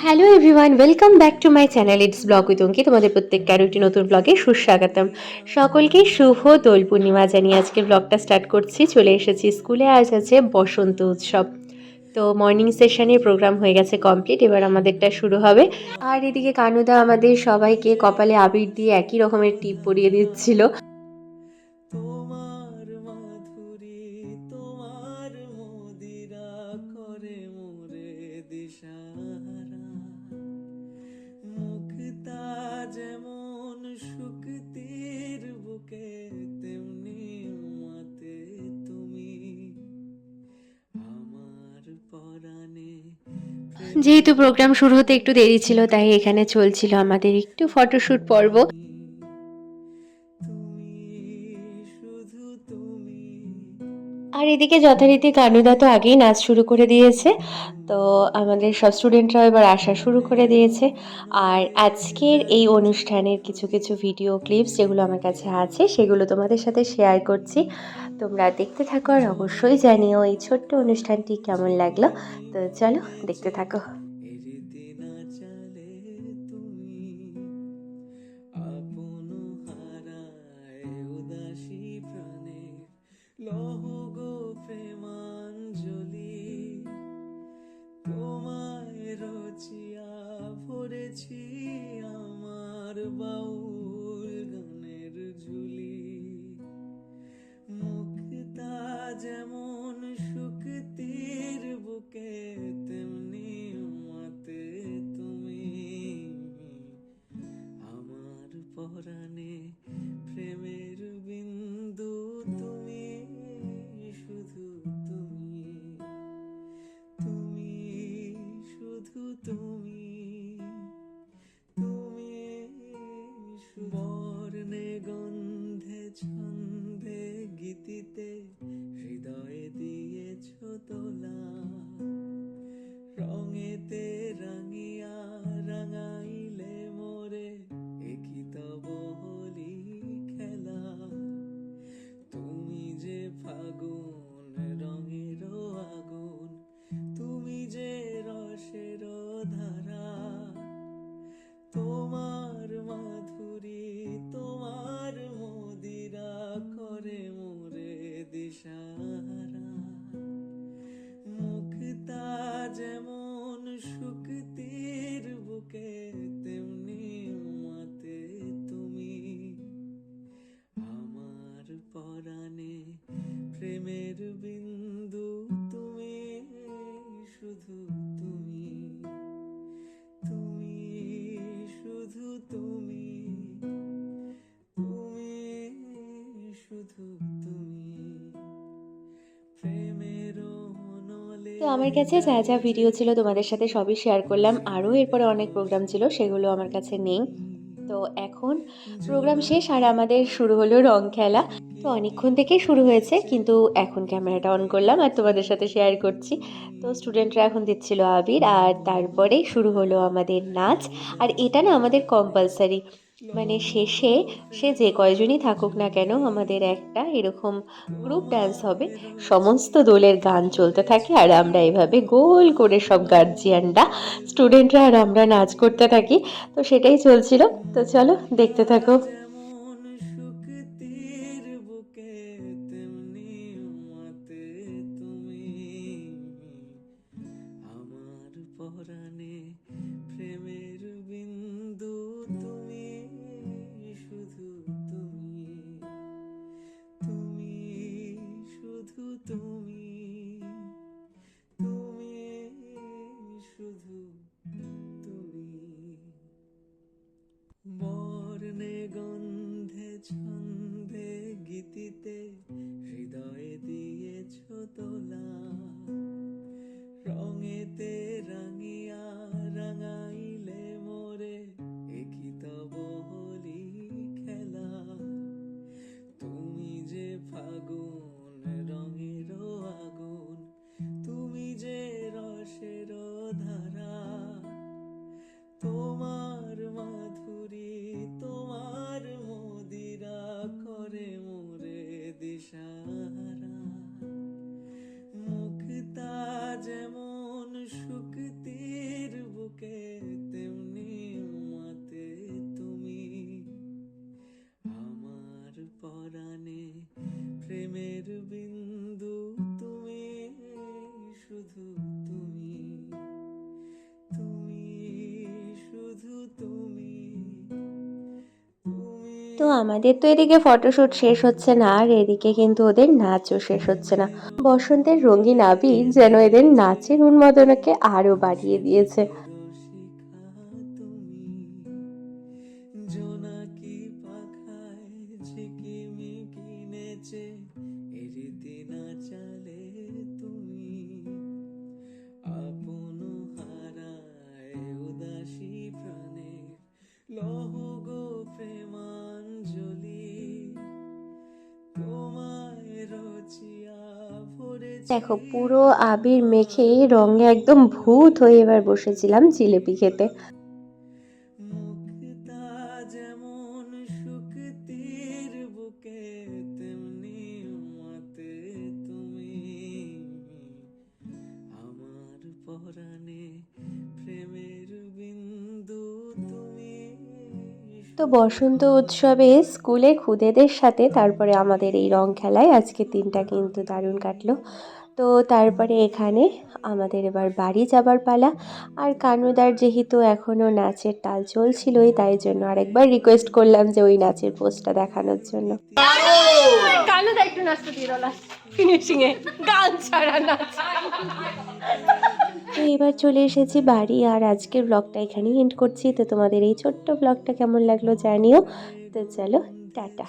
Hello everyone, welcome back to my channel it's blog with Anki. তোমাদের প্রত্যেককে আরও একটি নতুন ব্লগে সুস্বাগতম। সকলকে শুভ দোল পূর্ণিমা জানিয়ে আজকে ব্লগটা স্টার্ট করছি। চলে এসেছি স্কুলে, আজ আছে বসন্ত উৎসব। তো মর্নিং সেশনের প্রোগ্রাম হয়ে গেছে কমপ্লিট, এবার আমাদেরটা শুরু হবে। আর এদিকে কানুদা আমাদের সবাইকে কপালে আবির দিয়ে একই রকমের টিপ পরিয়ে দিচ্ছিল। তোমার মাধুরী তোমার মদিরা করে মোরে দিশাহারা, মুক্তা যেমন শুকতির বুকে তেমনি মাতে তুমি আমার পরাণে। যেহেতু প্রোগ্রাম শুরু হতে একটু দেরি ছিল, তাই এখানে চলছিল আমাদের একটু ফটোশ্যুট পর্ব। আর এদিকে যথারীতি কানুদা তো আগেই নাচ শুরু করে দিয়েছে, তো আমাদের সব স্টুডেন্টরাও এবার আসা শুরু করে দিয়েছে। আর আজকের এই অনুষ্ঠানের কিছু কিছু ভিডিও ক্লিপস যেগুলো আমার কাছে আছে, সেগুলো তোমাদের সাথে শেয়ার করছি। তোমরা দেখতে থাকো আর অবশ্যই জানিও এই ছোট্ট অনুষ্ঠানটি কেমন লাগলো। তো চলো দেখতে থাকো। তোমায় রচিয়া ভরেছি আমার বাউল গানের ঝুলি, মুক্তা যেমন শুকতির বুকে তেমনি মাতে তুমি আমার পরাণে, প্রেমের বিন্দু তুমি, শুধু তুমি, তুমি শুধু তুমি, তুমি বর্ণে গন্ধে ছন্দে গীতিতে হৃদয়ে দিয়েছ তোলা, রঙেতে রাঙিয়া রাঙাইলে মোরে একই তব হোলি খেলা, তুমি যে ফাগুন রঙের আগুন, তুমি যে রসের ধারা, তোমার মাধুরী তোমার মদিরা করে মোরে দিশাহারা, মুক্তা যেমন শুকতির বুকে তেমনি মাতে তুমি আমার পরাণে, প্রেমের বিন্দু তুমি, শুধু তুমি, তুমি শুধু তুমি, তুমি শুধু তুমি, প্রেমের নলে। তো আমার কাছে যা যা ভিডিও ছিল তোমাদের সাথে সবই শেয়ার করলাম। আরও এরপরে অনেক প্রোগ্রাম ছিল, সেগুলো আমার কাছে নেই। তো এখন প্রোগ্রাম শেষ আর আমাদের শুরু হলো রং খেলা। তো অনেকক্ষণ থেকেই শুরু হয়েছে, কিন্তু এখন ক্যামেরাটা অন করলাম আর তোমাদের সাথে শেয়ার করছি। তো স্টুডেন্টরা এখন দিচ্ছিল আবির, আর তারপরে শুরু হলো আমাদের নাচ। আর এটা না আমাদের কম্পালসারি, মানে শেষে সে যে কয়জনই থাকুক না কেন, আমাদের একটা এরকম গ্রুপ ডান্স হবে। সমস্ত দলের গান চলতে থাকে আর আমরা এভাবে গোল করে সব গার্জিয়ানরা, স্টুডেন্টরা আর আমরা নাচ করতে থাকি। তো সেটাই চলছিল। তো চলো দেখতে থাকো। পরাণে প্রেমের বিন্দু তুমি, শুধু তুমি, তুমি শুধু তুমি, তুমি শুধু তুমি, বর্ণে গন্ধে ছন্দে গীতিতে হৃদয়ে দিয়েছ তোলা, রঙেতে রাঙিয়া রাঙাইলে মোরে একই তব হোলি খেলা, তুমি যে ফাগুন রঙের আগুন, তুমি যে রসের ধারা, তোমার মাধুরী তোমার মদিরা করে মোরে দিশাহারা, মুখ তো আমাদের তো এদিকে ফটোশ্যুট শেষ হচ্ছে না, আর এদিকে কিন্তু ওদের নাচও শেষ হচ্ছে না। বসন্তের রঙিন আবির যেন এদের নাচের উন্মাদনাকে আরো বাড়িয়ে দিয়েছে। দেখো পুরো আবির মেখে রঙে একদম ভূত হয়ে এবার বসেছিলাম জিলেপি খেতে। তো বসন্ত উৎসবে স্কুলে খুদেদের সাথে তারপরে আমাদের এই রং খেলায় আজকে দিনটা কিন্তু দারুণ কাটলো। তো তারপরে এখানে আমাদের এবার বাড়ি যাবার পালা। আর কানুদার যেহেতু এখনও নাচের তাল চলছিলই, তাই জন্য আরেকবার রিকোয়েস্ট করলাম যে ওই নাচের পোস্টটা দেখানোর জন্য। কানুদা একটু নাচতে দিয়ে দাও ফিনিশিং এ, গান ছাড়া নাচ। তো এবার চলে এসেছি বাড়ি, আর আজকের ব্লগটা এখানেই এন্ড করছি। তো তোমাদের এই ছোট্ট ব্লগটা কেমন লাগলো জানিও। তো চলো, টাটা।